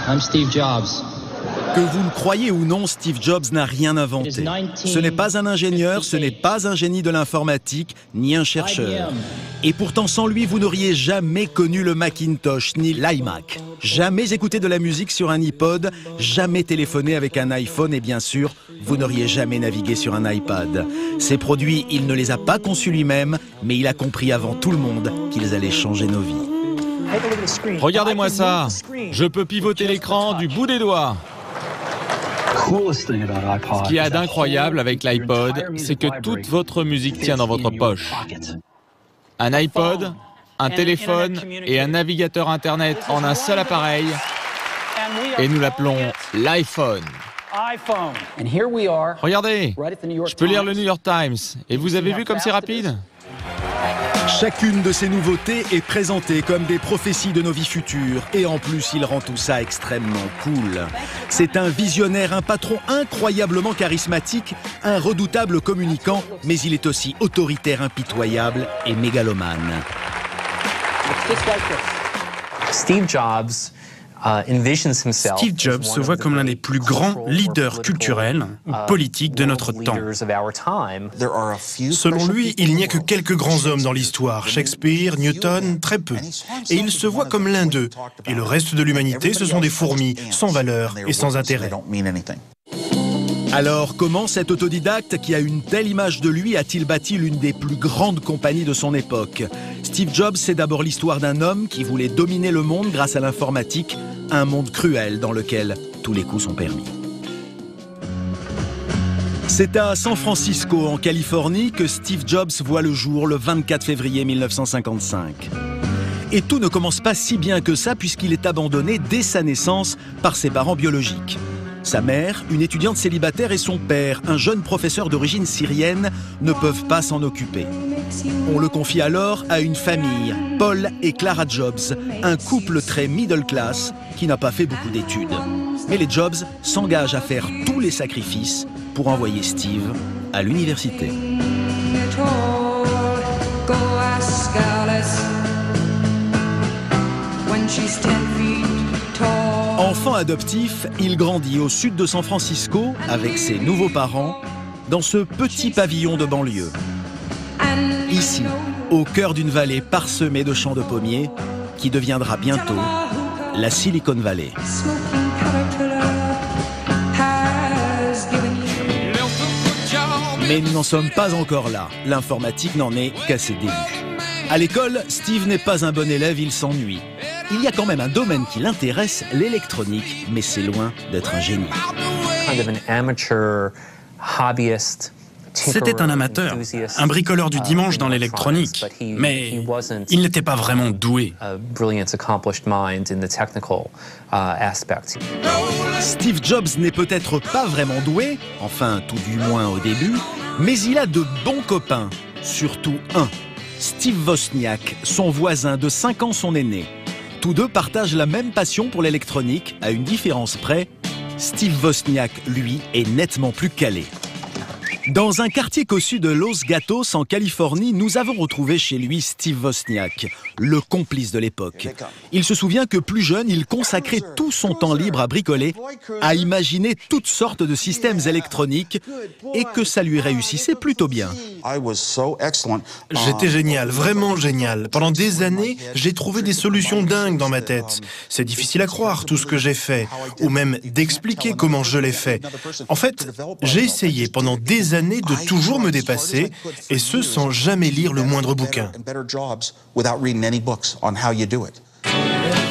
I'm Steve Jobs. Que vous le croyez ou non, Steve Jobs n'a rien inventé. Ce n'est pas un ingénieur, ce n'est pas un génie de l'informatique, ni un chercheur. Et pourtant, sans lui, vous n'auriez jamais connu le Macintosh, ni l'iMac. Jamais écouté de la musique sur un iPod, jamais téléphoné avec un iPhone et bien sûr, vous n'auriez jamais navigué sur un iPad. Ces produits, il ne les a pas conçus lui-même, mais il a compris avant tout le monde qu'ils allaient changer nos vies. Regardez-moi ça, je peux pivoter l'écran du bout des doigts. Ce qu'il y a d'incroyable avec l'iPod, c'est que toute votre musique tient dans votre poche. Un iPod, un téléphone et un navigateur Internet en un seul appareil, et nous l'appelons l'iPhone. Regardez, je peux lire le New York Times, et vous avez vu comme c'est rapide ? Chacune de ces nouveautés est présentée comme des prophéties de nos vies futures. Et en plus, il rend tout ça extrêmement cool. C'est un visionnaire, un patron incroyablement charismatique, un redoutable communicant, mais il est aussi autoritaire, impitoyable et mégalomane. Steve Jobs se voit comme l'un des plus grands leaders culturels ou politiques de notre temps. Selon lui, il n'y a que quelques grands hommes dans l'histoire, Shakespeare, Newton, très peu. Et il se voit comme l'un d'eux. Et le reste de l'humanité, ce sont des fourmis, sans valeur et sans intérêt. Alors, comment cet autodidacte qui a une telle image de lui a-t-il bâti l'une des plus grandes compagnies de son époque ? Steve Jobs, c'est d'abord l'histoire d'un homme qui voulait dominer le monde grâce à l'informatique, un monde cruel dans lequel tous les coups sont permis. C'est à San Francisco, en Californie, que Steve Jobs voit le jour le 24 février 1955. Et tout ne commence pas si bien que ça puisqu'il est abandonné dès sa naissance par ses parents biologiques. Sa mère, une étudiante célibataire, et son père, un jeune professeur d'origine syrienne, ne peuvent pas s'en occuper. On le confie alors à une famille, Paul et Clara Jobs, un couple très middle class qui n'a pas fait beaucoup d'études. Mais les Jobs s'engagent à faire tous les sacrifices pour envoyer Steve à l'université. Enfant adoptif, il grandit au sud de San Francisco avec ses nouveaux parents dans ce petit pavillon de banlieue. Ici, au cœur d'une vallée parsemée de champs de pommiers qui deviendra bientôt la Silicon Valley. Mais nous n'en sommes pas encore là. L'informatique n'en est qu'à ses débuts. À l'école, Steve n'est pas un bon élève, il s'ennuie. Il y a quand même un domaine qui l'intéresse, l'électronique, mais c'est loin d'être un génie. C'était un amateur, un bricoleur du dimanche dans l'électronique, mais il n'était pas vraiment doué. Steve Jobs n'est peut-être pas vraiment doué, enfin tout du moins au début, mais il a de bons copains, surtout un, Steve Wozniak, son voisin de 5 ans son aîné. Tous deux partagent la même passion pour l'électronique, à une différence près, Steve Wozniak, lui, est nettement plus calé. Dans un quartier cossu de Los Gatos, en Californie, nous avons retrouvé chez lui Steve Wozniak, le complice de l'époque. Il se souvient que plus jeune, il consacrait tout son temps libre à bricoler, à imaginer toutes sortes de systèmes électroniques et que ça lui réussissait plutôt bien. J'étais génial, vraiment génial. Pendant des années, j'ai trouvé des solutions dingues dans ma tête. C'est difficile à croire tout ce que j'ai fait, ou même d'expliquer comment je l'ai fait. En fait, j'ai essayé pendant des années de toujours me dépasser, et ce sans jamais lire le moindre bouquin.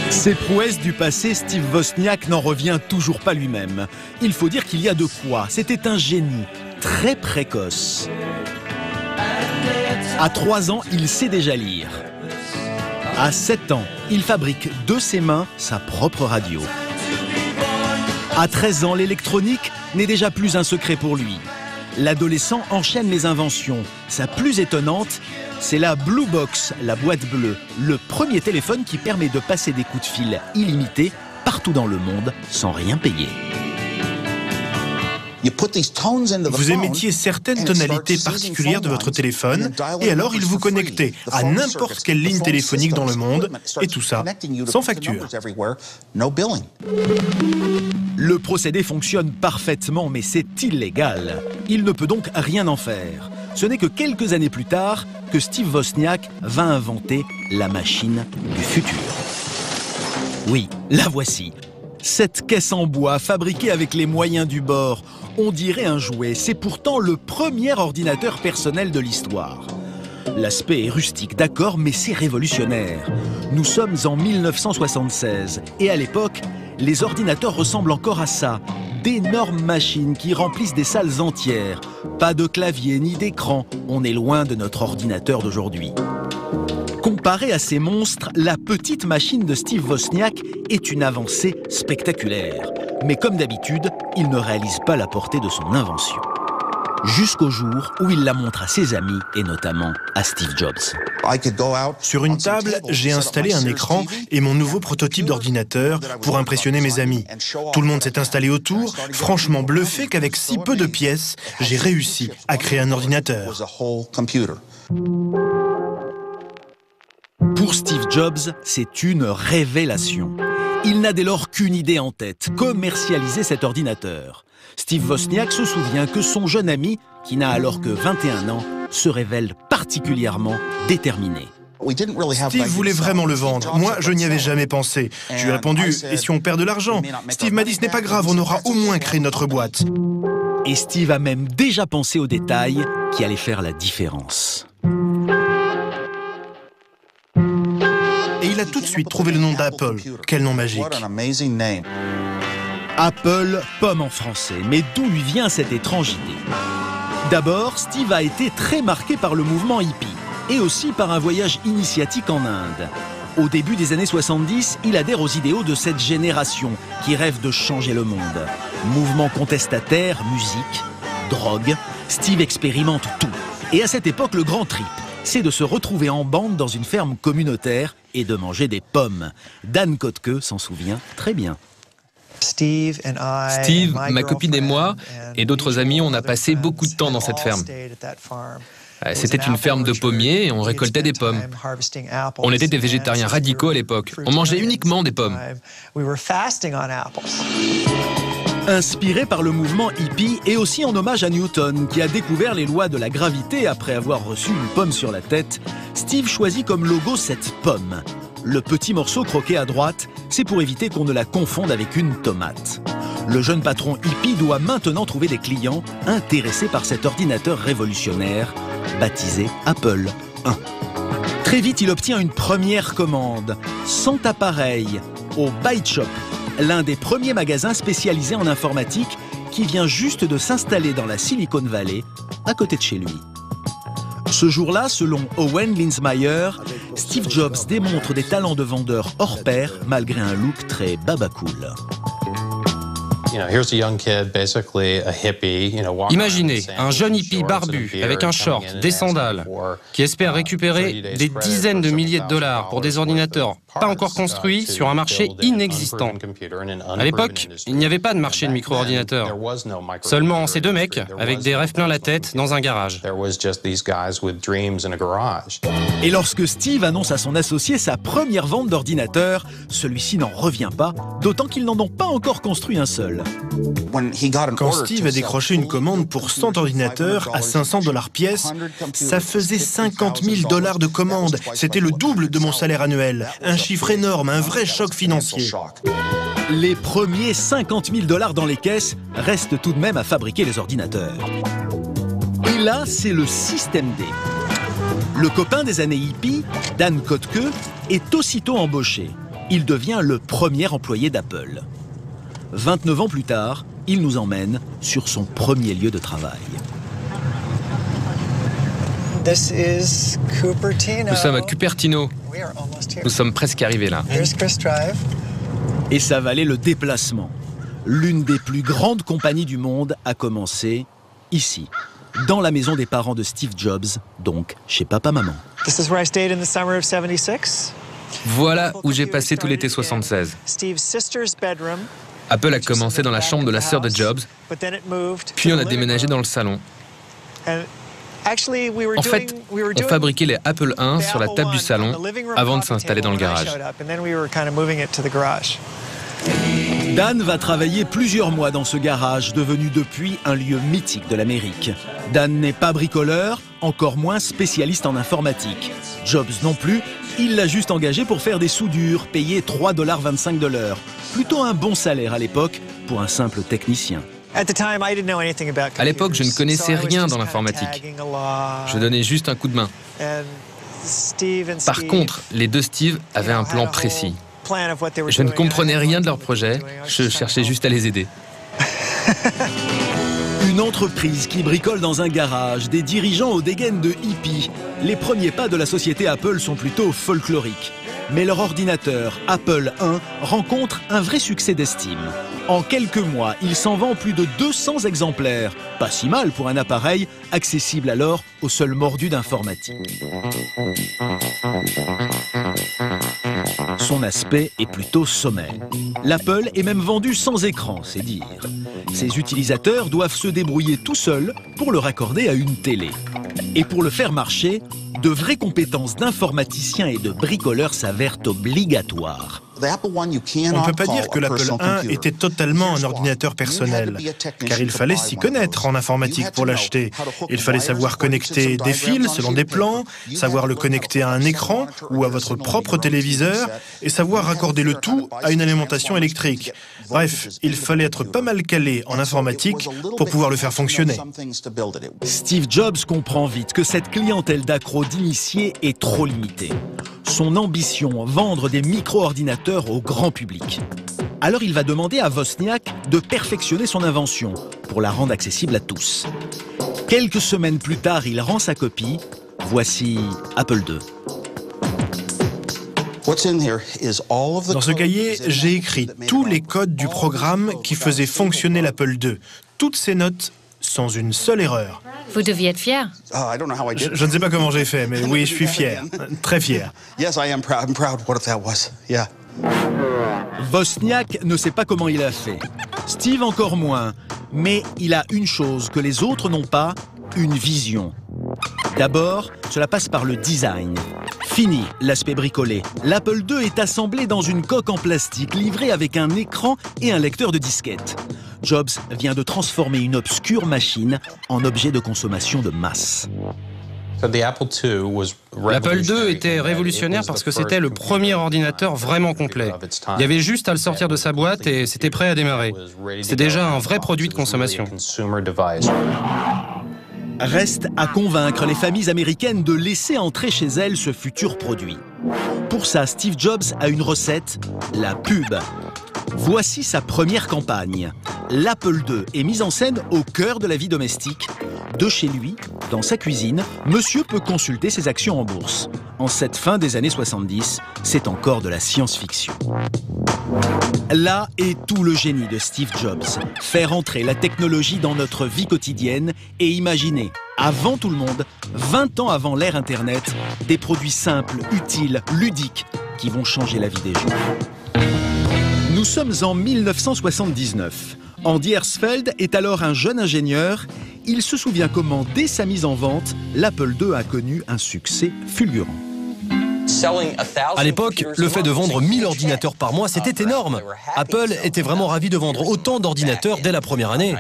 Ces prouesses du passé, Steve Wozniak n'en revient toujours pas lui-même. Il faut dire qu'il y a de quoi. C'était un génie, très précoce. À 3 ans, il sait déjà lire. À 7 ans, il fabrique de ses mains sa propre radio. À 13 ans, l'électronique n'est déjà plus un secret pour lui. L'adolescent enchaîne les inventions. Sa plus étonnante, c'est la Blue Box, la boîte bleue, le premier téléphone qui permet de passer des coups de fil illimités partout dans le monde sans rien payer. Vous émettiez certaines tonalités particulières de votre téléphone et alors il vous connectait à n'importe quelle ligne téléphonique dans le monde et tout ça sans facture. Le procédé fonctionne parfaitement, mais c'est illégal. Il ne peut donc rien en faire. Ce n'est que quelques années plus tard que Steve Wozniak va inventer la machine du futur. Oui, la voici. Cette caisse en bois, fabriquée avec les moyens du bord, on dirait un jouet. C'est pourtant le premier ordinateur personnel de l'histoire. L'aspect est rustique, d'accord, mais c'est révolutionnaire. Nous sommes en 1976 et à l'époque, les ordinateurs ressemblent encore à ça. D'énormes machines qui remplissent des salles entières. Pas de clavier ni d'écran. On est loin de notre ordinateur d'aujourd'hui. Comparé à ces monstres, la petite machine de Steve Wozniak est une avancée spectaculaire. Mais comme d'habitude, il ne réalise pas la portée de son invention. Jusqu'au jour où il la montre à ses amis et notamment à Steve Jobs. Sur une table, j'ai installé un écran et mon nouveau prototype d'ordinateur pour impressionner mes amis. Tout le monde s'est installé autour, franchement bluffé qu'avec si peu de pièces, j'ai réussi à créer un ordinateur. Pour Steve Jobs, c'est une révélation. Il n'a dès lors qu'une idée en tête, commercialiser cet ordinateur. Steve Wozniak se souvient que son jeune ami, qui n'a alors que 21 ans, se révèle particulièrement déterminé. Steve voulait vraiment le vendre. Moi, je n'y avais jamais pensé. Je lui ai répondu, et si on perd de l'argent? Steve m'a dit, ce n'est pas grave, on aura au moins créé notre boîte. Et Steve a même déjà pensé aux détails qui allaient faire la différence. Et il a tout de suite trouvé le nom d'Apple. Quel nom magique. Apple, pomme en français. Mais d'où lui vient cette étrange idée? D'abord, Steve a été très marqué par le mouvement hippie et aussi par un voyage initiatique en Inde. Au début des années 70, il adhère aux idéaux de cette génération qui rêve de changer le monde. Mouvement contestataire, musique, drogue, Steve expérimente tout. Et à cette époque, le grand trip, c'est de se retrouver en bande dans une ferme communautaire et de manger des pommes. Dan Kotke s'en souvient très bien. Steve, ma copine et moi, et d'autres amis, on a passé beaucoup de temps dans cette ferme. C'était une ferme de pommiers et on récoltait des pommes. On était des végétariens radicaux à l'époque. On mangeait uniquement des pommes. Inspiré par le mouvement hippie et aussi en hommage à Newton, qui a découvert les lois de la gravité après avoir reçu une pomme sur la tête, Steve choisit comme logo cette pomme. Le petit morceau croqué à droite, c'est pour éviter qu'on ne la confonde avec une tomate. Le jeune patron hippie doit maintenant trouver des clients intéressés par cet ordinateur révolutionnaire, baptisé Apple I. Très vite, il obtient une première commande, 100 appareils, au Byte Shop, l'un des premiers magasins spécialisés en informatique qui vient juste de s'installer dans la Silicon Valley, à côté de chez lui. Ce jour-là, selon Owen Linsmeyer, Steve Jobs démontre des talents de vendeur hors pair malgré un look très babacool. Imaginez un jeune hippie barbu avec un short, des sandales, qui espère récupérer des dizaines de milliers de dollars pour des ordinateurs pas encore construits sur un marché inexistant. À l'époque, il n'y avait pas de marché de micro-ordinateurs. Seulement ces deux mecs avec des rêves plein la tête dans un garage. Et lorsque Steve annonce à son associé sa première vente d'ordinateur, celui-ci n'en revient pas, d'autant qu'ils n'en ont pas encore construit un seul. Quand Steve a décroché une commande pour 100 ordinateurs à $500 pièce, ça faisait 50 000 $ de commande. C'était le double de mon salaire annuel. Un chiffre énorme, un vrai choc financier. Les premiers 50 000 $ dans les caisses restent tout de même à fabriquer les ordinateurs. Et là, c'est le système D. Le copain des années hippies, Dan Kotke, est aussitôt embauché. Il devient le premier employé d'Apple. 29 ans plus tard, il nous emmène sur son premier lieu de travail. Nous sommes à Cupertino. Nous sommes presque arrivés là. Et ça valait le déplacement. L'une des plus grandes compagnies du monde a commencé ici, dans la maison des parents de Steve Jobs, donc chez papa-maman. Voilà où j'ai passé tout l'été 76. Apple a commencé dans la chambre de la sœur de Jobs, puis on a déménagé dans le salon. En fait, on fabriquait les Apple I sur la table du salon avant de s'installer dans le garage. Dan va travailler plusieurs mois dans ce garage, devenu depuis un lieu mythique de l'Amérique. Dan n'est pas bricoleur, encore moins spécialiste en informatique. Jobs non plus, il l'a juste engagé pour faire des soudures, payé $3,25 de l'heure. Plutôt un bon salaire à l'époque pour un simple technicien. À l'époque, je ne connaissais rien dans l'informatique. Je donnais juste un coup de main. Par contre, les deux Steve avaient un plan précis. Je ne comprenais rien de leur projet, je cherchais juste à les aider. Une entreprise qui bricole dans un garage, des dirigeants aux dégaines de hippies. Les premiers pas de la société Apple sont plutôt folkloriques. Mais leur ordinateur Apple I rencontre un vrai succès d'estime. En quelques mois, il s'en vend plus de 200 exemplaires. Pas si mal pour un appareil accessible alors aux seuls mordus d'informatique. Son aspect est plutôt sommaire. L'Apple est même vendu sans écran, c'est dire. Ses utilisateurs doivent se débrouiller tout seuls pour le raccorder à une télé. Et pour le faire marcher, de vraies compétences d'informaticiens et de bricoleurs s'avèrent obligatoires. On ne peut pas dire que l'Apple I était totalement un ordinateur personnel, car il fallait s'y connaître en informatique pour l'acheter. Il fallait savoir connecter des fils selon des plans, savoir le connecter à un écran ou à votre propre téléviseur, et savoir raccorder le tout à une alimentation électrique. Bref, il fallait être pas mal calé en informatique pour pouvoir le faire fonctionner. Steve Jobs comprend vite que cette clientèle d'accros d'initiés est trop limitée. Son ambition, vendre des micro-ordinateurs au grand public. Alors il va demander à Wozniak de perfectionner son invention pour la rendre accessible à tous. Quelques semaines plus tard, il rend sa copie. Voici Apple II. Dans ce cahier, j'ai écrit tous les codes du programme qui faisait fonctionner l'Apple II. Toutes ces notes sans une seule erreur. Vous deviez être fier. Je ne sais pas comment j'ai fait, mais oui, je suis fier. Très fier. Wozniak ne sait pas comment il a fait. Steve encore moins. Mais il a une chose que les autres n'ont pas, une vision. D'abord, cela passe par le design. Fini l'aspect bricolé. L'Apple II est assemblé dans une coque en plastique livrée avec un écran et un lecteur de disquette. Jobs vient de transformer une obscure machine en objet de consommation de masse. L'Apple II était révolutionnaire parce que c'était le premier ordinateur vraiment complet. Il y avait juste à le sortir de sa boîte et c'était prêt à démarrer. C'est déjà un vrai produit de consommation. Reste à convaincre les familles américaines de laisser entrer chez elles ce futur produit. Pour ça, Steve Jobs a une recette, la pub. Voici sa première campagne. L'Apple II est mise en scène au cœur de la vie domestique. De chez lui, dans sa cuisine, monsieur peut consulter ses actions en bourse. En cette fin des années 70, c'est encore de la science-fiction. Là est tout le génie de Steve Jobs. Faire entrer la technologie dans notre vie quotidienne et imaginer, avant tout le monde, 20 ans avant l'ère Internet, des produits simples, utiles, ludiques, qui vont changer la vie des gens. Nous sommes en 1979. Andy Hertzfeld est alors un jeune ingénieur. Il se souvient comment, dès sa mise en vente, l'Apple II a connu un succès fulgurant. À l'époque, le fait de vendre 1000 ordinateurs par mois, c'était énorme. Apple était vraiment ravi de vendre autant d'ordinateurs dès la première année.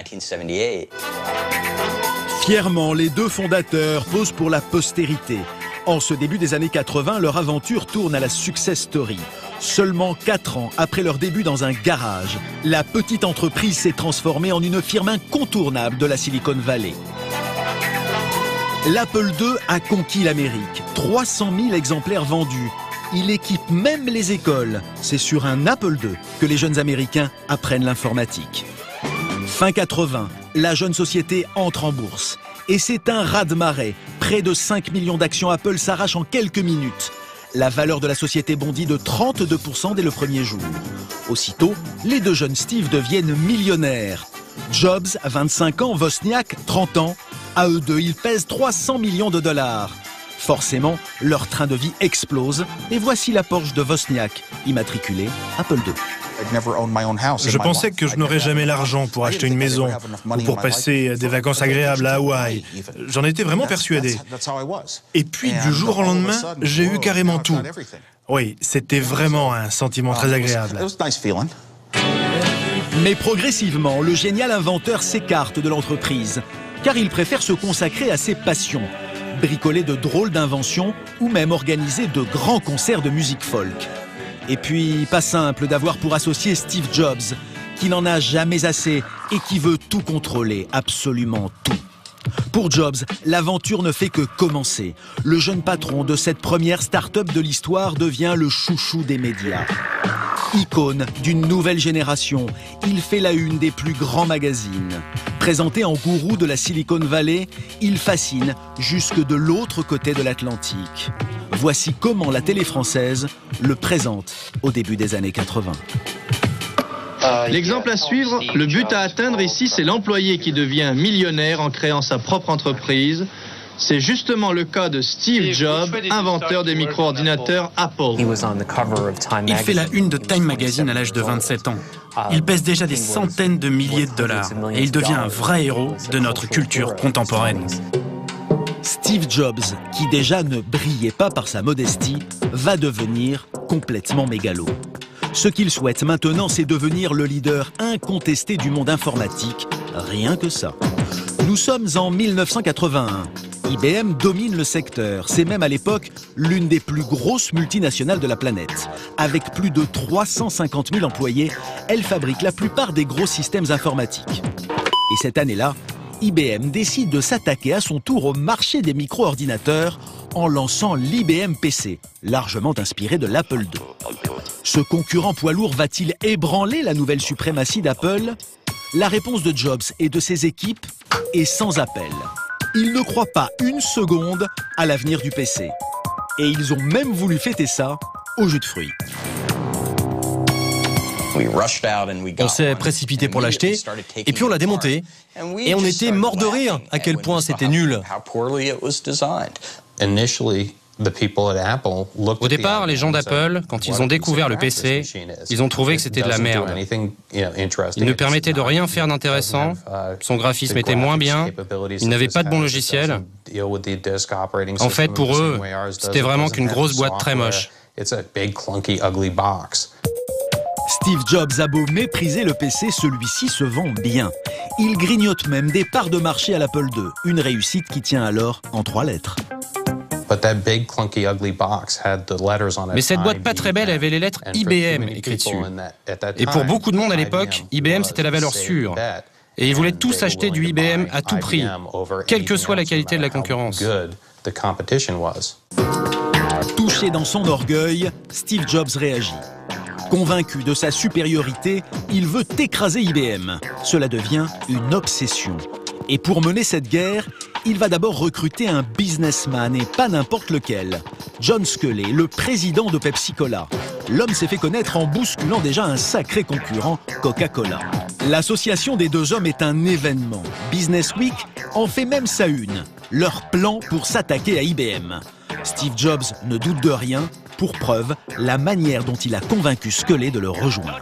Fièrement, les deux fondateurs posent pour la postérité. En ce début des années 80, leur aventure tourne à la success story. Seulement 4 ans après leur début dans un garage, la petite entreprise s'est transformée en une firme incontournable de la Silicon Valley. L'Apple II a conquis l'Amérique. 300 000 exemplaires vendus. Il équipe même les écoles. C'est sur un Apple II que les jeunes Américains apprennent l'informatique. Fin 80, la jeune société entre en bourse. Et c'est un raz-de-marée. Près de 5 millions d'actions Apple s'arrachent en quelques minutes. La valeur de la société bondit de 32% dès le premier jour. Aussitôt, les deux jeunes Steve deviennent millionnaires. Jobs, 25 ans, Wozniak, 30 ans. À eux deux, ils pèsent 300 millions de dollars. Forcément, leur train de vie explose. Et voici la Porsche de Wozniak, immatriculée Apple II. Je pensais que je n'aurais jamais l'argent pour acheter une maison ou pour passer des vacances agréables à Hawaï. J'en étais vraiment persuadé. Et puis, du jour au lendemain, j'ai eu carrément tout. Oui, c'était vraiment un sentiment très agréable. Mais progressivement, le génial inventeur s'écarte de l'entreprise, car il préfère se consacrer à ses passions, bricoler de drôles d'inventions ou même organiser de grands concerts de musique folk. Et puis, pas simple d'avoir pour associé Steve Jobs, qui n'en a jamais assez et qui veut tout contrôler, absolument tout. Pour Jobs, l'aventure ne fait que commencer. Le jeune patron de cette première start-up de l'histoire devient le chouchou des médias. Icône d'une nouvelle génération, il fait la une des plus grands magazines. Présenté en gourou de la Silicon Valley, il fascine jusque de l'autre côté de l'Atlantique. Voici comment la télé française le présente au début des années 80. L'exemple à suivre, le but à atteindre ici, c'est l'employé qui devient millionnaire en créant sa propre entreprise. C'est justement le cas de Steve Jobs, inventeur des micro-ordinateurs Apple. Il fait la une de Time Magazine à l'âge de 27 ans. Il pèse déjà des centaines de milliers de dollars et il devient un vrai héros de notre culture contemporaine. Steve Jobs, qui déjà ne brillait pas par sa modestie, va devenir complètement mégalo. Ce qu'il souhaite maintenant, c'est devenir le leader incontesté du monde informatique. Rien que ça. Nous sommes en 1981. IBM domine le secteur. C'est même à l'époque l'une des plus grosses multinationales de la planète. Avec plus de 350 000 employés, elle fabrique la plupart des gros systèmes informatiques. Et cette année-là, IBM décide de s'attaquer à son tour au marché des micro-ordinateurs en lançant l'IBM PC, largement inspiré de l'Apple II. Ce concurrent poids lourd va-t-il ébranler la nouvelle suprématie d'Apple? La réponse de Jobs et de ses équipes est sans appel. Ils ne croient pas une seconde à l'avenir du PC. Et ils ont même voulu fêter ça au jus de fruits. On s'est précipité pour l'acheter, et puis on l'a démonté. Et on était morts de rire à quel point c'était nul. Au départ, les gens d'Apple, quand ils ont découvert le PC, ils ont trouvé que c'était de la merde. Il ne permettait de rien faire d'intéressant, son graphisme était moins bien, il n'avait pas de bon logiciel. En fait, pour eux, c'était vraiment qu'une grosse boîte très moche. Steve Jobs a beau mépriser le PC, celui-ci se vend bien. Il grignote même des parts de marché à l'Apple II, une réussite qui tient alors en 3 lettres. Mais cette boîte pas très belle avait les lettres IBM écrites dessus. Et pour beaucoup de monde à l'époque, IBM c'était la valeur sûre. Et ils voulaient tous acheter du IBM à tout prix, quelle que soit la qualité de la concurrence. Touché dans son orgueil, Steve Jobs réagit. Convaincu de sa supériorité, il veut écraser IBM. Cela devient une obsession. Et pour mener cette guerre, il va d'abord recruter un businessman, et pas n'importe lequel. John Sculley, le président de Pepsi-Cola. L'homme s'est fait connaître en bousculant déjà un sacré concurrent, Coca-Cola. L'association des deux hommes est un événement. Business Week en fait même sa une. Leur plan pour s'attaquer à IBM. Steve Jobs ne doute de rien. Pour preuve, la manière dont il a convaincu Sculley de le rejoindre.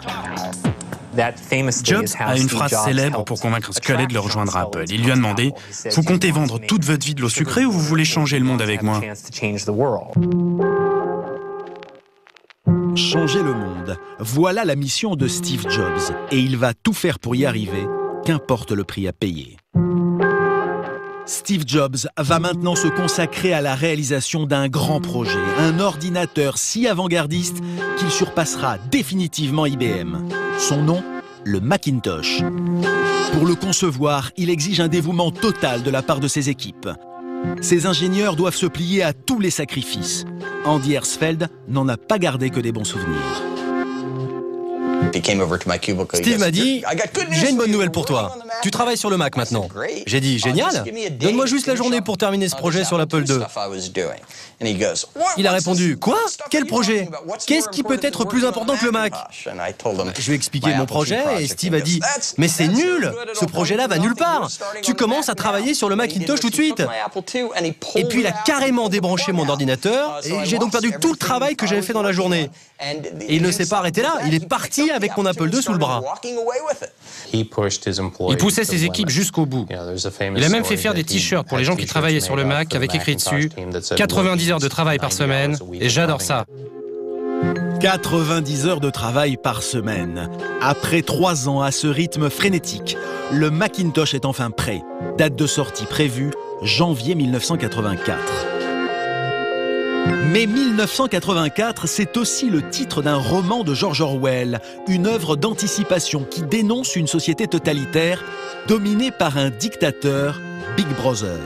Jobs a une phrase célèbre pour convaincre Sculley de le rejoindre à Apple. Il lui a demandé « Vous comptez vendre toute votre vie de l'eau sucrée ou vous voulez changer le monde avec moi ?» Changer le monde, voilà la mission de Steve Jobs. Et il va tout faire pour y arriver, qu'importe le prix à payer. Steve Jobs va maintenant se consacrer à la réalisation d'un grand projet, un ordinateur si avant-gardiste qu'il surpassera définitivement IBM. Son nom, le Macintosh. Pour le concevoir, il exige un dévouement total de la part de ses équipes. Ses ingénieurs doivent se plier à tous les sacrifices. Andy Hertzfeld n'en a pas gardé que des bons souvenirs. Steve m'a dit « J'ai une bonne nouvelle pour toi. Tu travailles sur le Mac maintenant. » J'ai dit « Génial. Donne-moi juste la journée pour terminer ce projet sur l'Apple II. » Il a répondu « Quoi? Quel projet? Qu'est-ce qui peut être plus important que le Mac ?» Je lui ai expliqué mon projet et Steve a dit « Mais c'est nul. Ce projet-là va nulle part. Tu commences à travailler sur le Macintosh tout de suite. » Et puis il a carrément débranché mon ordinateur et j'ai donc perdu tout le travail que j'avais fait dans la journée. Et il ne s'est pas arrêté là. Il est parti avec avec mon Apple II sous le bras. Il poussait ses équipes jusqu'au bout. Il a même fait faire des t-shirts pour les gens qui travaillaient sur le Mac avec écrit dessus « 90 heures de travail par semaine » et j'adore ça. 90 heures de travail par semaine. Après 3 ans à ce rythme frénétique, le Macintosh est enfin prêt. Date de sortie prévue, janvier 1984. Mais 1984, c'est aussi le titre d'un roman de George Orwell, une œuvre d'anticipation qui dénonce une société totalitaire dominée par un dictateur, Big Brother.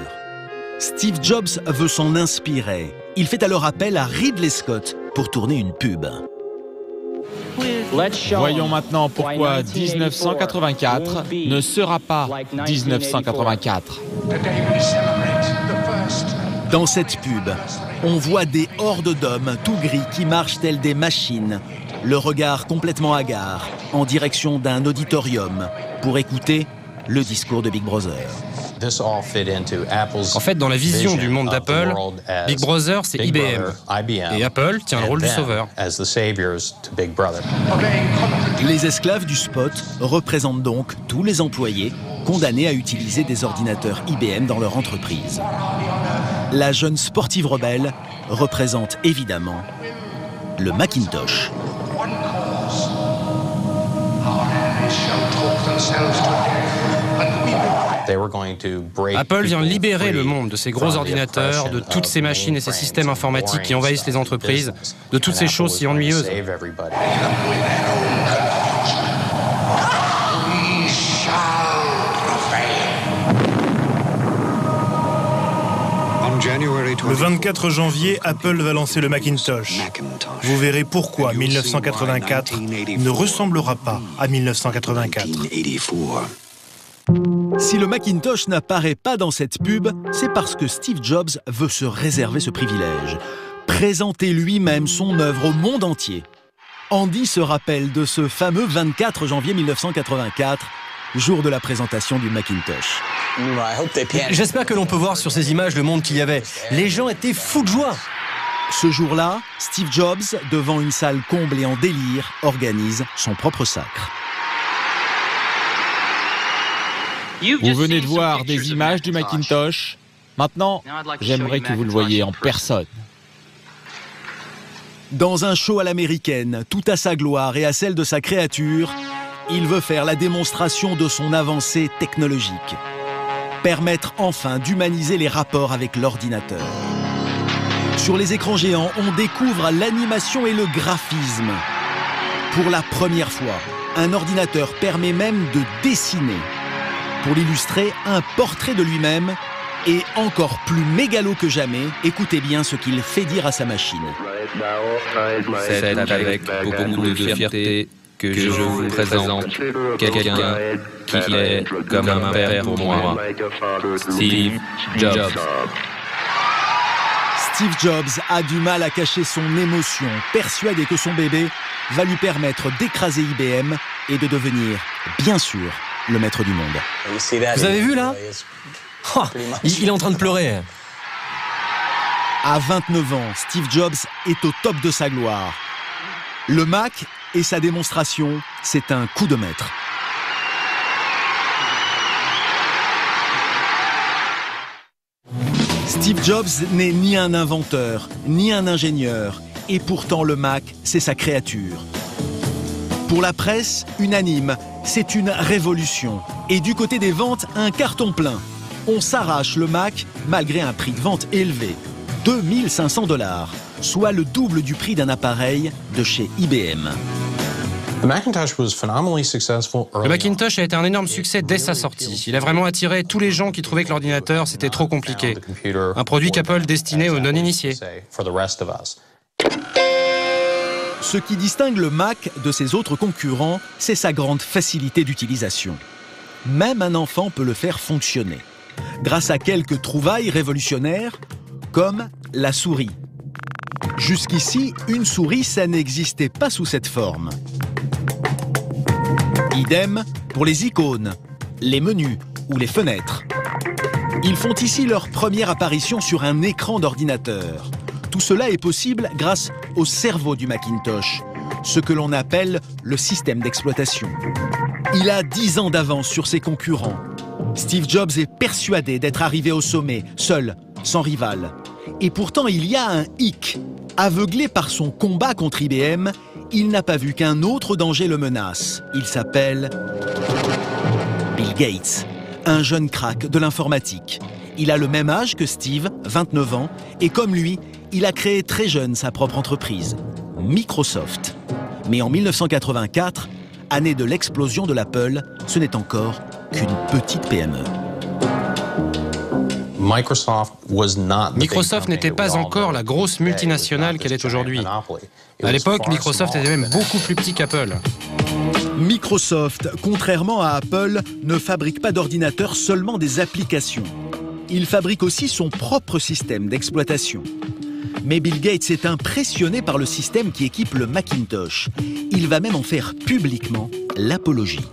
Steve Jobs veut s'en inspirer. Il fait alors appel à Ridley Scott pour tourner une pub. Voyons maintenant pourquoi 1984 ne sera pas 1984. Dans cette pub, on voit des hordes d'hommes tout gris qui marchent tels des machines, le regard complètement hagard, en direction d'un auditorium pour écouter le discours de Big Brother. En fait, dans la vision du monde d'Apple, Big Brother, c'est IBM. Et Apple tient le rôle du sauveur. Les esclaves du spot représentent donc tous les employés condamnés à utiliser des ordinateurs IBM dans leur entreprise. La jeune sportive rebelle représente évidemment le Macintosh. Apple vient libérer le monde de ces gros ordinateurs, de toutes ces machines et ces systèmes informatiques qui envahissent les entreprises, de toutes ces choses si ennuyeuses. Le 24 janvier, Apple va lancer le Macintosh. Vous verrez pourquoi 1984 ne ressemblera pas à 1984. Si le Macintosh n'apparaît pas dans cette pub, c'est parce que Steve Jobs veut se réserver ce privilège. Présenter lui-même son œuvre au monde entier. Andy se rappelle de ce fameux 24 janvier 1984, jour de la présentation du Macintosh. J'espère que l'on peut voir sur ces images le monde qu'il y avait. Les gens étaient fous de joie. Ce jour-là, Steve Jobs, devant une salle comble et en délire, organise son propre sacre. Vous venez de voir des images du Macintosh. Maintenant, j'aimerais que vous le voyiez en personne. Dans un show à l'américaine, tout à sa gloire et à celle de sa créature, il veut faire la démonstration de son avancée technologique. Permettre enfin d'humaniser les rapports avec l'ordinateur. Sur les écrans géants, on découvre l'animation et le graphisme. Pour la première fois, un ordinateur permet même de dessiner. Pour l'illustrer, un portrait de lui-même et encore plus mégalo que jamais, écoutez bien ce qu'il fait dire à sa machine. C'est avec beaucoup de fierté que je vous présente quelqu'un qui est comme un père pour moi, Steve Jobs. Steve Jobs a du mal à cacher son émotion, persuadé que son bébé va lui permettre d'écraser IBM et de devenir, bien sûr, le maître du monde. Vous avez vu là ? Oh, il est en train de pleurer. À 29 ans, Steve Jobs est au top de sa gloire. Le Mac et sa démonstration, c'est un coup de maître. Steve Jobs n'est ni un inventeur, ni un ingénieur. Et pourtant, le Mac, c'est sa créature. Pour la presse, unanime, c'est une révolution. Et du côté des ventes, un carton plein. On s'arrache le Mac malgré un prix de vente élevé. 2500 $, soit le double du prix d'un appareil de chez IBM. Le Macintosh a été un énorme succès dès sa sortie. Il a vraiment attiré tous les gens qui trouvaient que l'ordinateur, c'était trop compliqué. Un produit qu'Apple destinait aux non-initiés. Ce qui distingue le Mac de ses autres concurrents, c'est sa grande facilité d'utilisation. Même un enfant peut le faire fonctionner, grâce à quelques trouvailles révolutionnaires, comme la souris. Jusqu'ici, une souris, ça n'existait pas sous cette forme. Idem pour les icônes, les menus ou les fenêtres. Ils font ici leur première apparition sur un écran d'ordinateur. Tout cela est possible grâce au cerveau du Macintosh, ce que l'on appelle le système d'exploitation. Il a 10 ans d'avance sur ses concurrents. Steve Jobs est persuadé d'être arrivé au sommet, seul, sans rival. Et pourtant, il y a un hic. Aveuglé par son combat contre IBM, il n'a pas vu qu'un autre danger le menace. Il s'appelle Bill Gates, un jeune crack de l'informatique. Il a le même âge que Steve, 29 ans, et comme lui, il a créé très jeune sa propre entreprise, Microsoft. Mais en 1984, année de l'explosion de l'Apple, ce n'est encore qu'une petite PME. Microsoft n'était pas encore la grosse multinationale qu'elle est aujourd'hui. À l'époque, Microsoft était même beaucoup plus petit qu'Apple. Microsoft, contrairement à Apple, ne fabrique pas d'ordinateurs, seulement des applications. Il fabrique aussi son propre système d'exploitation. Mais Bill Gates est impressionné par le système qui équipe le Macintosh. Il va même en faire publiquement l'apologie.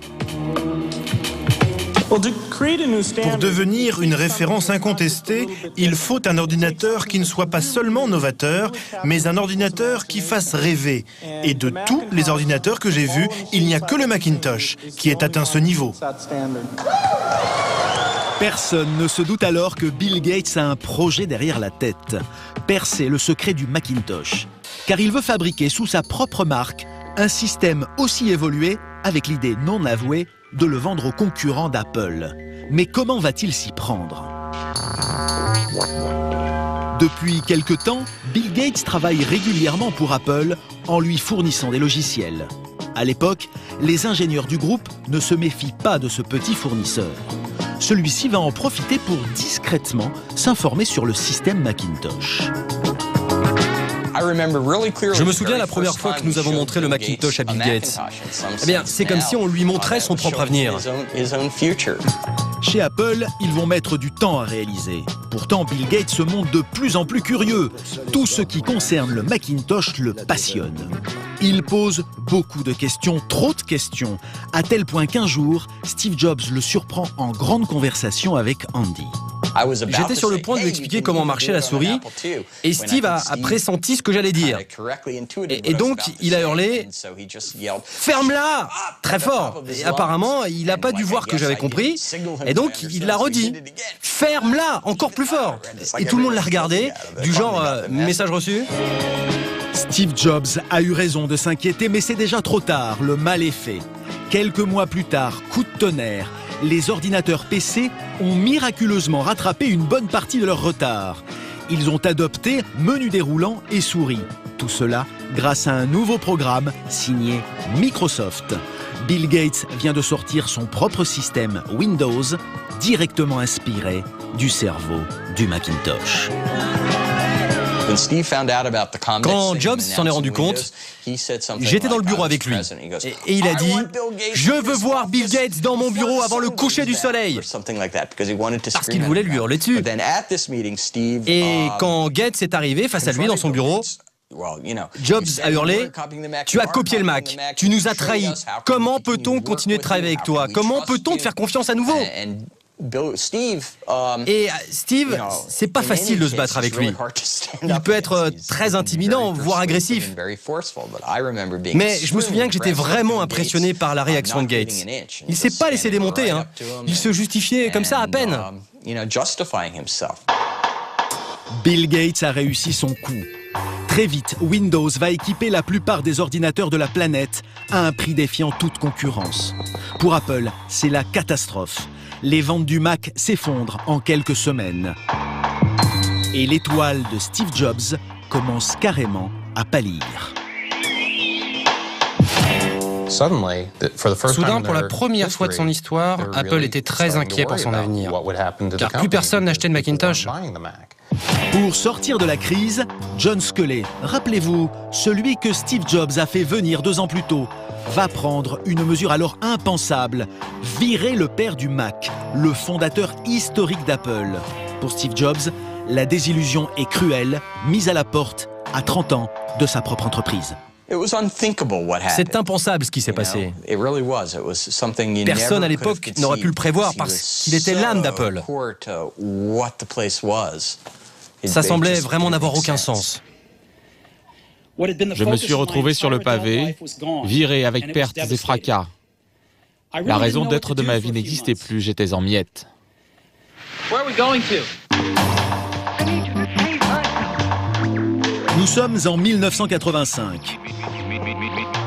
Pour devenir une référence incontestée, il faut un ordinateur qui ne soit pas seulement novateur, mais un ordinateur qui fasse rêver. Et de tous les ordinateurs que j'ai vus, il n'y a que le Macintosh qui ait atteint ce niveau. Personne ne se doute alors que Bill Gates a un projet derrière la tête. Percer le secret du Macintosh. Car il veut fabriquer sous sa propre marque un système aussi évolué, avec l'idée non avouée de le vendre aux concurrents d'Apple. Mais comment va-t-il s'y prendre? Depuis quelque temps, Bill Gates travaille régulièrement pour Apple en lui fournissant des logiciels. À l'époque, les ingénieurs du groupe ne se méfient pas de ce petit fournisseur. Celui-ci va en profiter pour discrètement s'informer sur le système Macintosh. Je me souviens la première fois que nous avons montré le Macintosh à Bill Gates. Eh bien, c'est comme si on lui montrait son propre avenir. Chez Apple, ils vont mettre du temps à réaliser. Pourtant, Bill Gates se montre de plus en plus curieux. Tout ce qui concerne le Macintosh le passionne. Il pose beaucoup de questions, trop de questions, à tel point qu'un jour, Steve Jobs le surprend en grande conversation avec Andy. J'étais sur le point de lui expliquer comment marchait la souris, et Steve a pressenti ce que j'allais dire. Et donc, il a hurlé « Ferme-la !» très fort. Et apparemment, il n'a pas dû voir que j'avais compris, et donc il l'a redit. « Ferme-la !» encore plus fort. Et tout le monde l'a regardé, du genre « message reçu ?» Steve Jobs a eu raison de s'inquiéter, mais c'est déjà trop tard, le mal est fait. Quelques mois plus tard, coup de tonnerre, les ordinateurs PC ont miraculeusement rattrapé une bonne partie de leur retard. Ils ont adopté menu déroulant et souris. Tout cela grâce à un nouveau programme signé Microsoft. Bill Gates vient de sortir son propre système Windows, directement inspiré du cerveau du Macintosh. Quand Jobs s'en est rendu compte, j'étais dans le bureau avec lui. Et il a dit « Je veux voir Bill Gates dans mon bureau avant le coucher du soleil !» Parce qu'il voulait lui hurler dessus. Et quand Gates est arrivé face à lui dans son bureau, Jobs a hurlé « Tu as copié le Mac, tu nous as trahis. Comment peut-on continuer de travailler avec toi? Comment peut-on te faire confiance à nouveau ?» Et Steve, c'est pas facile de se battre avec lui. Il peut être très intimidant, voire agressif. Mais je me souviens que j'étais vraiment impressionné par la réaction de Gates. Il s'est pas laissé démonter, hein. Il se justifiait comme ça à peine. Bill Gates a réussi son coup. Très vite, Windows va équiper la plupart des ordinateurs de la planète à un prix défiant toute concurrence. Pour Apple, c'est la catastrophe. Les ventes du Mac s'effondrent en quelques semaines. Et l'étoile de Steve Jobs commence carrément à pâlir. Soudain, pour la première fois de son histoire, Apple était très inquiet pour son avenir, car plus personne n'achetait de Macintosh. Pour sortir de la crise, John Sculley, rappelez-vous, celui que Steve Jobs a fait venir 2 ans plus tôt, va prendre une mesure alors impensable, virer le père du Mac, le fondateur historique d'Apple. Pour Steve Jobs, la désillusion est cruelle, mise à la porte à 30 ans de sa propre entreprise. C'est impensable ce qui s'est passé. Personne à l'époque n'aurait pu le prévoir parce qu'il était l'âme d'Apple. Ça semblait vraiment n'avoir aucun sens. Je me suis retrouvé sur le pavé, viré avec pertes et fracas. La raison d'être de ma vie n'existait plus, j'étais en miettes. Nous sommes en 1985.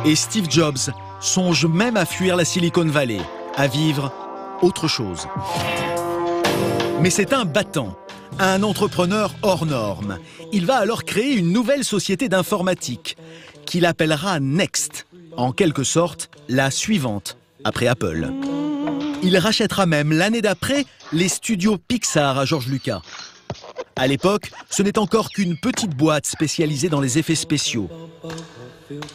Et Steve Jobs songe même à fuir la Silicon Valley, à vivre autre chose. Mais c'est un battant, un entrepreneur hors norme. Il va alors créer une nouvelle société d'informatique qu'il appellera Next, en quelque sorte la suivante après Apple. Il rachètera même l'année d'après les studios Pixar à George Lucas. À l'époque, ce n'est encore qu'une petite boîte spécialisée dans les effets spéciaux.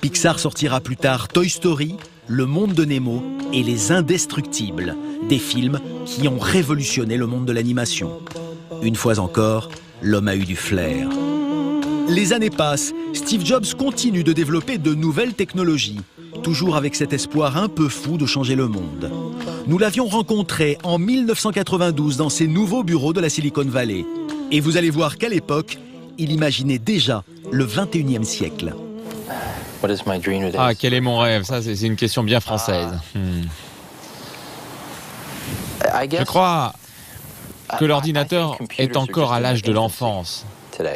Pixar sortira plus tard Toy Story, Le Monde de Nemo et Les Indestructibles, des films qui ont révolutionné le monde de l'animation. Une fois encore, l'homme a eu du flair. Les années passent, Steve Jobs continue de développer de nouvelles technologies, toujours avec cet espoir un peu fou de changer le monde. Nous l'avions rencontré en 1992 dans ses nouveaux bureaux de la Silicon Valley. Et vous allez voir qu'à l'époque, il imaginait déjà le 21e siècle. Ah, quel est mon rêve? Ça, c'est une question bien française. Je crois que l'ordinateur est encore à l'âge de l'enfance.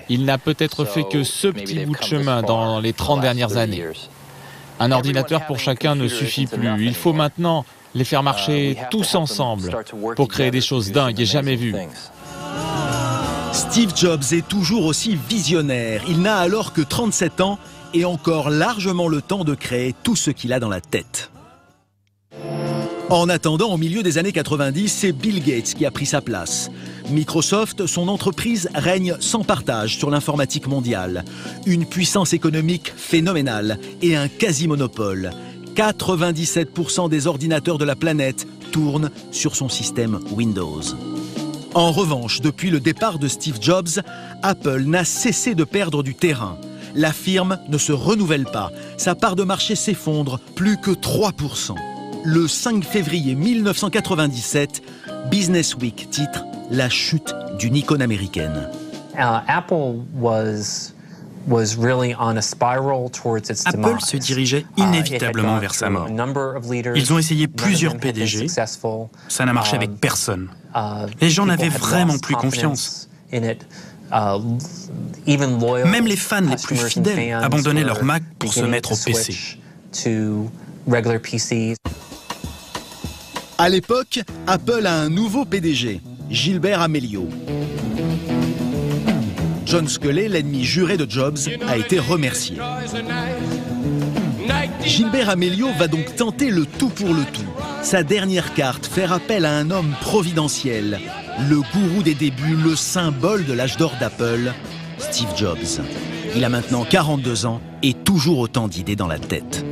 Il n'a peut-être fait que ce petit bout de chemin dans les 30 dernières années. Un ordinateur pour chacun ne suffit plus. Il faut maintenant les faire marcher tous ensemble pour créer des choses dingues et jamais vues. Steve Jobs est toujours aussi visionnaire. Il n'a alors que 37 ans et encore largement le temps de créer tout ce qu'il a dans la tête. En attendant, au milieu des années 90, c'est Bill Gates qui a pris sa place. Microsoft, son entreprise, règne sans partage sur l'informatique mondiale. Une puissance économique phénoménale et un quasi-monopole. 97% des ordinateurs de la planète tournent sur son système Windows. En revanche, depuis le départ de Steve Jobs, Apple n'a cessé de perdre du terrain. La firme ne se renouvelle pas. Sa part de marché s'effondre, plus que 3%. Le 5 février 1997, Business Week titre « La chute d'une icône américaine ». Apple se dirigeait inévitablement vers sa mort. Ils ont essayé plusieurs PDG, ça n'a marché avec personne. Les gens n'avaient vraiment plus confiance. Même les fans les plus fidèles abandonnaient leur Mac pour se mettre au PC. À l'époque, Apple a un nouveau PDG, Gilbert Amelio. John Sculley, l'ennemi juré de Jobs, a été remercié. Gilbert Amelio va donc tenter le tout pour le tout. Sa dernière carte, faire appel à un homme providentiel, le gourou des débuts, le symbole de l'âge d'or d'Apple, Steve Jobs. Il a maintenant 42 ans et toujours autant d'idées dans la tête.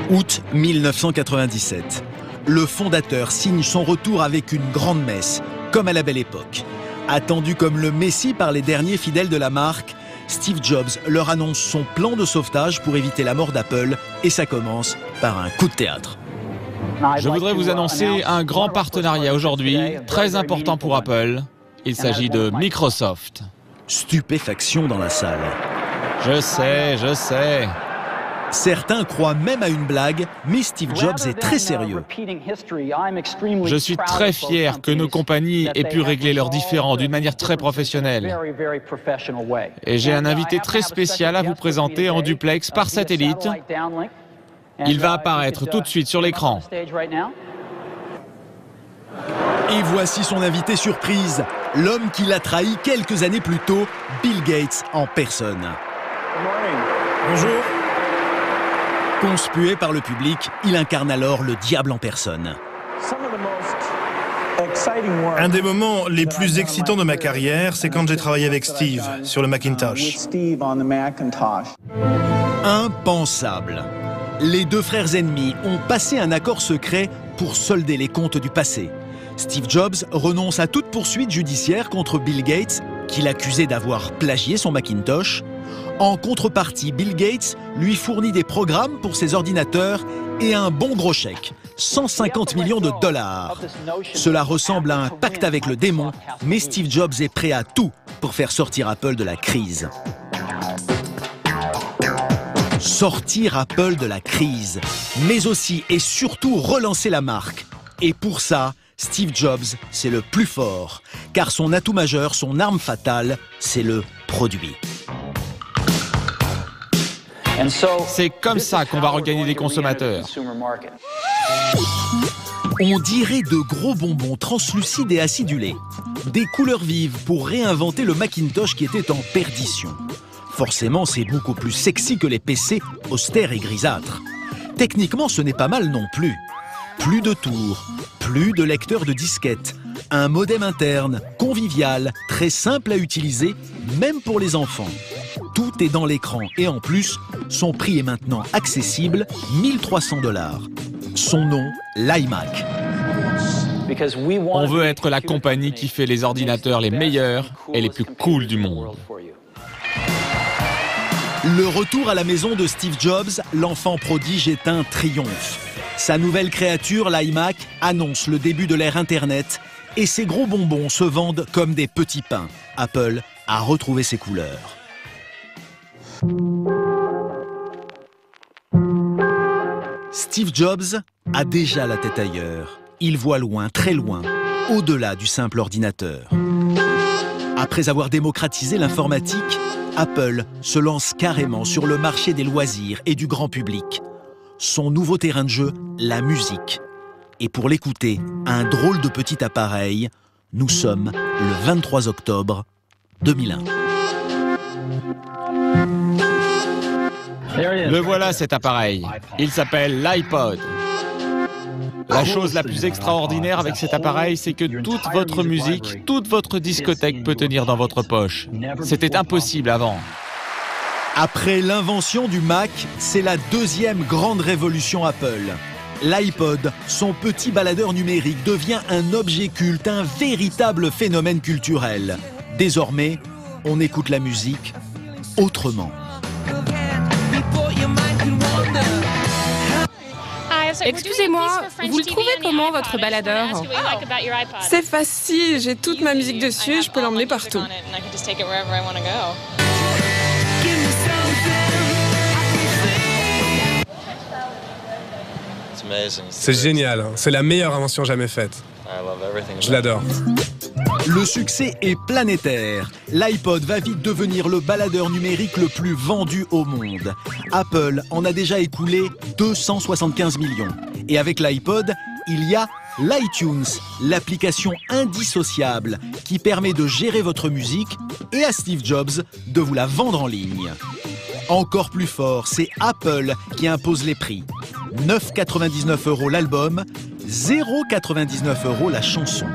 Août 1997. Le fondateur signe son retour avec une grande messe, comme à la belle époque. Attendu comme le messie par les derniers fidèles de la marque, Steve Jobs leur annonce son plan de sauvetage pour éviter la mort d'Apple et ça commence par un coup de théâtre. Je voudrais vous annoncer un grand partenariat aujourd'hui, très important pour Apple. Il s'agit de Microsoft. Stupéfaction dans la salle. Je sais. Certains croient même à une blague, mais Steve Jobs est très sérieux. Je suis très fier que nos compagnies aient pu régler leurs différends d'une manière très professionnelle. Et j'ai un invité très spécial à vous présenter en duplex par satellite. Il va apparaître tout de suite sur l'écran. Et voici son invité surprise, l'homme qui l'a trahi quelques années plus tôt, Bill Gates en personne. Bonjour. Conspué par le public, il incarne alors le diable en personne. Un des moments les plus excitants de ma carrière, c'est quand j'ai travaillé avec Steve sur le Macintosh. Impensable. Les deux frères ennemis ont passé un accord secret pour solder les comptes du passé. Steve Jobs renonce à toute poursuite judiciaire contre Bill Gates, qu'il accusait d'avoir plagié son Macintosh. En contrepartie, Bill Gates lui fournit des programmes pour ses ordinateurs et un bon gros chèque, 150 millions de dollars. Cela ressemble à un pacte avec le démon, mais Steve Jobs est prêt à tout pour faire sortir Apple de la crise. Sortir Apple de la crise, mais aussi et surtout relancer la marque. Et pour ça, Steve Jobs, c'est le plus fort, car son atout majeur, son arme fatale, c'est le produit. C'est comme ça qu'on va regagner les consommateurs. On dirait de gros bonbons translucides et acidulés. Des couleurs vives pour réinventer le Macintosh qui était en perdition. Forcément, c'est beaucoup plus sexy que les PC austères et grisâtres. Techniquement, ce n'est pas mal non plus. Plus de tours, plus de lecteurs de disquettes, un modem interne, convivial, très simple à utiliser, même pour les enfants. Tout est dans l'écran et en plus, son prix est maintenant accessible, 1 300 $. Son nom, l'iMac. On veut être la compagnie qui fait les ordinateurs les meilleurs et les plus cool du monde. Le retour à la maison de Steve Jobs, l'enfant prodige, est un triomphe. Sa nouvelle créature, l'iMac, annonce le début de l'ère Internet et ses gros bonbons se vendent comme des petits pains. Apple a retrouvé ses couleurs. Steve Jobs a déjà la tête ailleurs. Il voit loin, très loin, au-delà du simple ordinateur. Après avoir démocratisé l'informatique, Apple se lance carrément sur le marché des loisirs et du grand public. Son nouveau terrain de jeu, la musique. Et pour l'écouter, un drôle de petit appareil, nous sommes le 23 octobre 2001. Le voilà cet appareil. Il s'appelle l'iPod. La chose la plus extraordinaire avec cet appareil, c'est que toute votre musique, toute votre discothèque peut tenir dans votre poche. C'était impossible avant. Après l'invention du Mac, c'est la deuxième grande révolution Apple. L'iPod, son petit baladeur numérique, devient un objet culte, un véritable phénomène culturel. Désormais, on écoute la musique autrement. Excusez-moi, vous le trouvez comment votre baladeur? C'est facile, j'ai toute ma musique dessus et je peux l'emmener partout. C'est génial, hein. C'est la meilleure invention jamais faite. Je l'adore. Le succès est planétaire. L'iPod va vite devenir le baladeur numérique le plus vendu au monde. Apple en a déjà écoulé 275 millions. Et avec l'iPod, il y a l'iTunes, l'application indissociable qui permet de gérer votre musique et à Steve Jobs de vous la vendre en ligne. Encore plus fort, c'est Apple qui impose les prix. 9,99 € l'album, 0,99 € la chanson.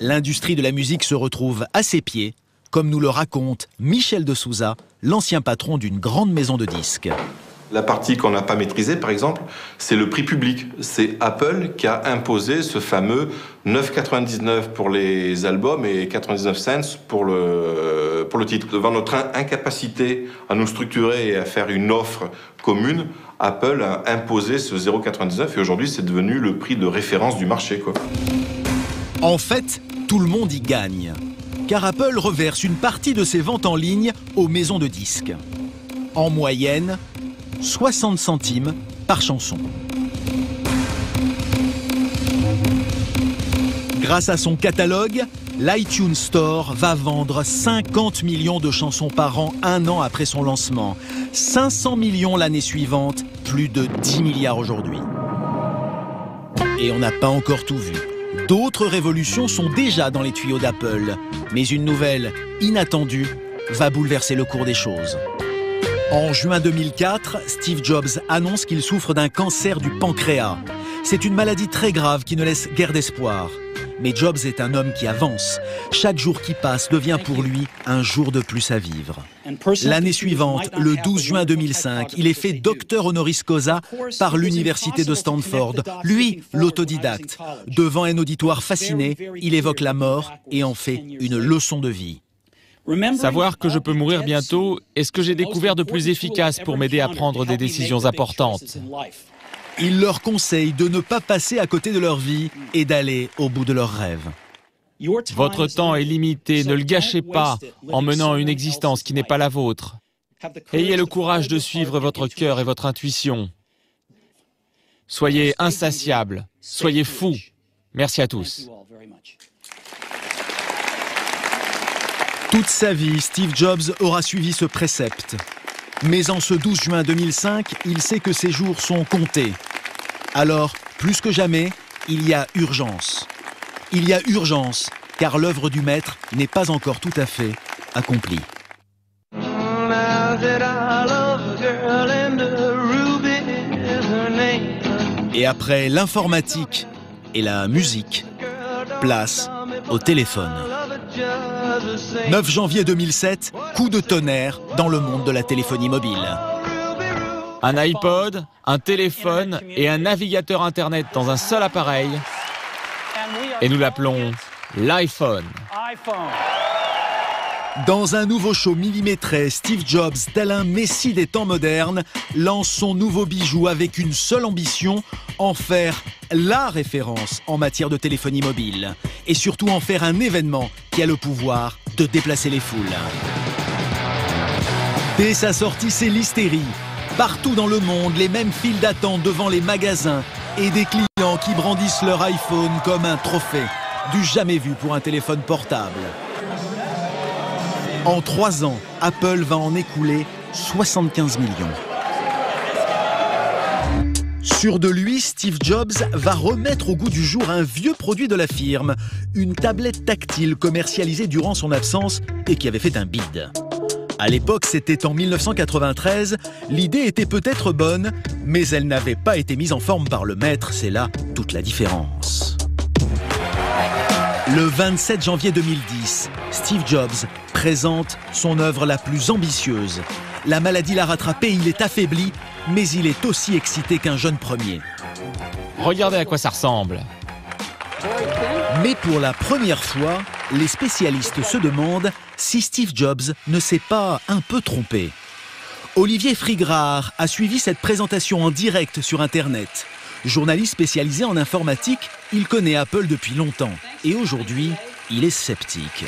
L'industrie de la musique se retrouve à ses pieds, comme nous le raconte Michel de Souza, l'ancien patron d'une grande maison de disques. La partie qu'on n'a pas maîtrisée, par exemple, c'est le prix public. C'est Apple qui a imposé ce fameux 9,99 pour les albums et 99 cents pour le titre. Devant notre incapacité à nous structurer et à faire une offre commune, Apple a imposé ce 0,99 et aujourd'hui c'est devenu le prix de référence du marché, quoi. En fait, tout le monde y gagne, car Apple reverse une partie de ses ventes en ligne aux maisons de disques. En moyenne, 60 centimes par chanson. Grâce à son catalogue, l'iTunes Store va vendre 50 millions de chansons par an un an après son lancement. 500 millions l'année suivante, plus de 10 milliards aujourd'hui. Et on n'a pas encore tout vu. D'autres révolutions sont déjà dans les tuyaux d'Apple. Mais une nouvelle, inattendue, va bouleverser le cours des choses. En juin 2004, Steve Jobs annonce qu'il souffre d'un cancer du pancréas. C'est une maladie très grave qui ne laisse guère d'espoir. Mais Jobs est un homme qui avance. Chaque jour qui passe devient pour lui un jour de plus à vivre. L'année suivante, le 12 juin 2005, il est fait docteur honoris causa par l'université de Stanford. Lui, l'autodidacte. Devant un auditoire fasciné, il évoque la mort et en fait une leçon de vie. Savoir que je peux mourir bientôt est ce que j'ai découvert de plus efficace pour m'aider à prendre des décisions importantes. Il leur conseille de ne pas passer à côté de leur vie et d'aller au bout de leurs rêves. Votre temps est limité, ne le gâchez pas en menant une existence qui n'est pas la vôtre. Ayez le courage de suivre votre cœur et votre intuition. Soyez insatiables, soyez fous. Merci à tous. Toute sa vie, Steve Jobs aura suivi ce précepte. Mais en ce 12 juin 2005, il sait que ses jours sont comptés. Alors, plus que jamais, il y a urgence. Il y a urgence, car l'œuvre du maître n'est pas encore tout à fait accomplie. Et après l'informatique et la musique, place au téléphone. 9 janvier 2007, coup de tonnerre dans le monde de la téléphonie mobile. Un iPod, un téléphone et un navigateur Internet dans un seul appareil. Et nous l'appelons l'iPhone. Dans un nouveau show millimétré, Steve Jobs, tel un messie des temps modernes, lance son nouveau bijou avec une seule ambition, en faire la référence en matière de téléphonie mobile. Et surtout en faire un événement qui a le pouvoir de déplacer les foules. Dès sa sortie, c'est l'hystérie. Partout dans le monde, les mêmes files d'attente devant les magasins et des clients qui brandissent leur iPhone comme un trophée, du jamais vu pour un téléphone portable. En 3 ans, Apple va en écouler 75 millions. Sûr de lui, Steve Jobs va remettre au goût du jour un vieux produit de la firme, une tablette tactile commercialisée durant son absence et qui avait fait un bide. À l'époque, c'était en 1993, l'idée était peut-être bonne, mais elle n'avait pas été mise en forme par le maître, c'est là toute la différence. Le 27 janvier 2010, Steve Jobs présente son œuvre la plus ambitieuse. La maladie l'a rattrapé, il est affaibli, mais il est aussi excité qu'un jeune premier. Regardez à quoi ça ressemble. Mais pour la première fois, les spécialistes se demandent si Steve Jobs ne s'est pas un peu trompé. Olivier Frigrard a suivi cette présentation en direct sur Internet. Journaliste spécialisé en informatique, il connaît Apple depuis longtemps. Et aujourd'hui, il est sceptique.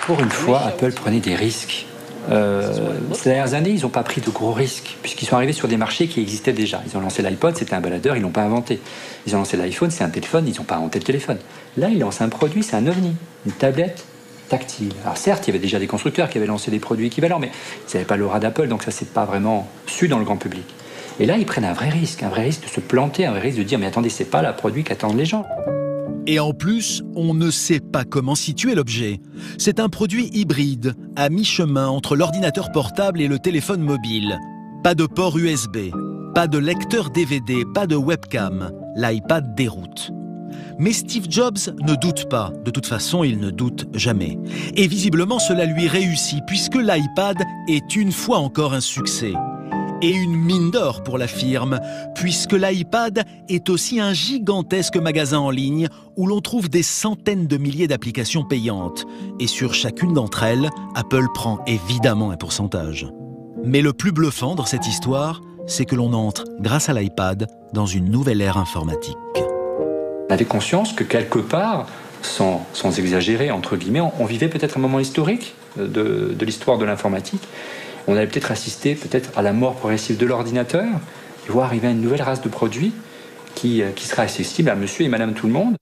Pour une fois, Apple prenait des risques. Ces dernières années, ils n'ont pas pris de gros risques, puisqu'ils sont arrivés sur des marchés qui existaient déjà. Ils ont lancé l'iPod, c'était un baladeur, ils ne l'ont pas inventé. Ils ont lancé l'iPhone, c'est un téléphone, ils n'ont pas inventé le téléphone. Là, ils lancent un produit, c'est un ovni, une tablette tactile. Alors certes, il y avait déjà des constructeurs qui avaient lancé des produits équivalents, mais ils n'avaient pas l'aura d'Apple, donc ça ne s'est pas vraiment su dans le grand public. Et là, ils prennent un vrai risque de se planter, un vrai risque de dire « mais attendez, c'est pas le produit qu'attendent les gens ». Et en plus, on ne sait pas comment situer l'objet. C'est un produit hybride, à mi-chemin entre l'ordinateur portable et le téléphone mobile. Pas de port USB, pas de lecteur DVD, pas de webcam. L'iPad déroute. Mais Steve Jobs ne doute pas. De toute façon, il ne doute jamais. Et visiblement, cela lui réussit, puisque l'iPad est une fois encore un succès. Et une mine d'or pour la firme, puisque l'iPad est aussi un gigantesque magasin en ligne où l'on trouve des centaines de milliers d'applications payantes. Et sur chacune d'entre elles, Apple prend évidemment un pourcentage. Mais le plus bluffant dans cette histoire, c'est que l'on entre, grâce à l'iPad, dans une nouvelle ère informatique. On avait conscience que quelque part, sans exagérer, entre guillemets, on vivait peut-être un moment historique de l'histoire de l'informatique. On allait peut-être assister à la mort progressive de l'ordinateur et voir arriver une nouvelle race de produits qui sera accessible à monsieur et madame tout le monde.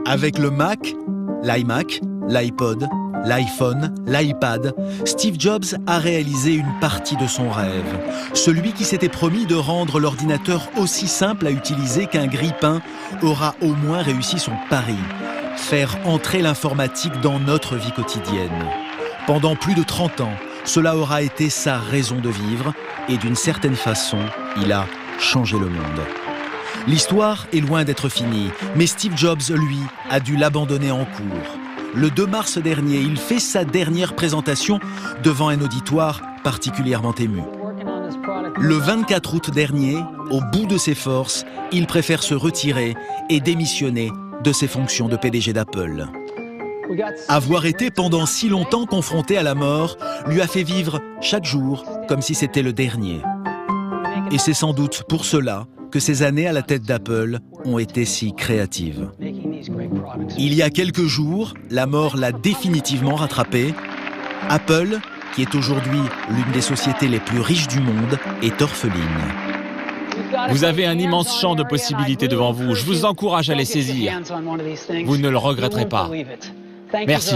Avec le Mac, l'iMac, l'iPod, l'iPhone, l'iPad, Steve Jobs a réalisé une partie de son rêve. Celui qui s'était promis de rendre l'ordinateur aussi simple à utiliser qu'un grille-pain aura au moins réussi son pari. Faire entrer l'informatique dans notre vie quotidienne. Pendant plus de 30 ans, cela aura été sa raison de vivre et d'une certaine façon, il a changé le monde. L'histoire est loin d'être finie, mais Steve Jobs, lui, a dû l'abandonner en cours. Le 2 mars dernier, il fait sa dernière présentation devant un auditoire particulièrement ému. Le 24 août dernier, au bout de ses forces, il préfère se retirer et démissionner de ses fonctions de PDG d'Apple. Avoir été pendant si longtemps confronté à la mort lui a fait vivre chaque jour comme si c'était le dernier. Et c'est sans doute pour cela que ces années à la tête d'Apple ont été si créatives. Il y a quelques jours, la mort l'a définitivement rattrapé. Apple, qui est aujourd'hui l'une des sociétés les plus riches du monde, est orpheline. Vous avez un immense champ de possibilités devant vous. Je vous encourage à les saisir. Vous ne le regretterez pas. Merci.